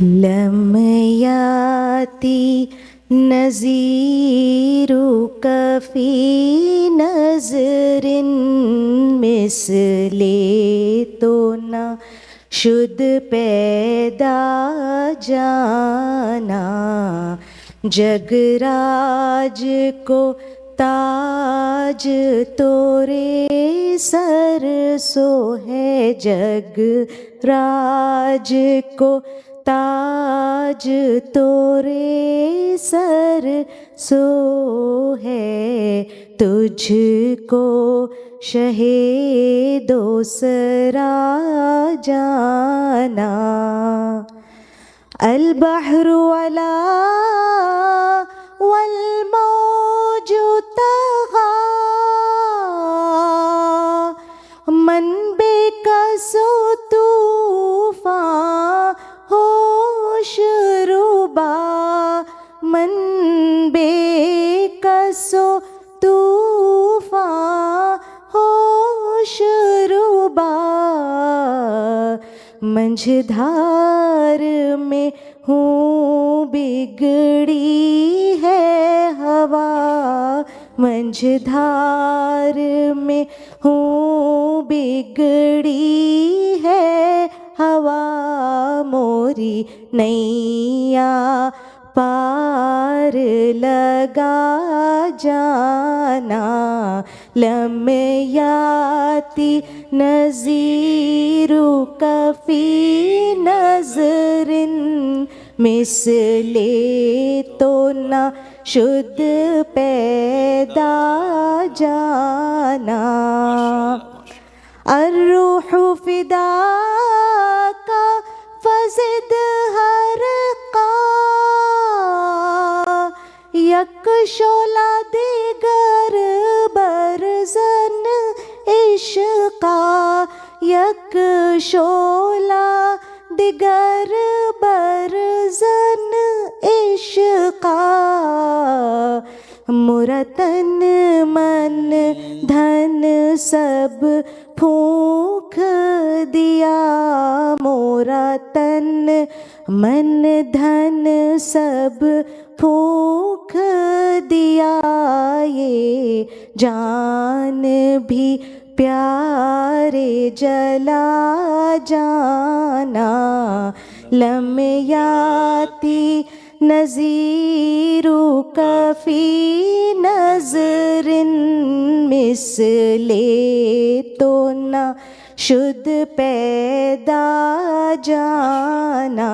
Lump याती नज़ीरु कफ़ी नज़रिन मिसले तो ना शुद्ध पैदा जाना। जगराज को ताज तोरे सर सो है, जगराज को ताज तोरे सर सो है। तुझको शहे दोसरा जाना। अल बहरु अला वल मौजु तग़ा, मन बेकसो तूफ़ान होश रुबा। मन बेकसो तूफ़ान होश रुबा। मंझधार में हूँ बिगड़ी है हवा। मंझधार में हूँ बिगड़ी है हवा। मोरी नैया पार लगा जाना। लम याती नज़ीरु कफ़ी नज़रिन मिसले तो ना शुद्ध पैदा जाना। अर्रूहु फ़िदाका फ़ज़िद हर का, यक शोला दिगर बरज़न इश्क़ा। यक शोला दिगर बरज़न इश्क़ा। मोरा तन मन धन सब फूँक दिया। मोरा तन मन धन सब फूँक दिया। ये जान भी प्यारे जला जाना। लम याती नज़ीरु कफ़ी नज़रिन मिसले तो ना शुद्ध पैदा जाना।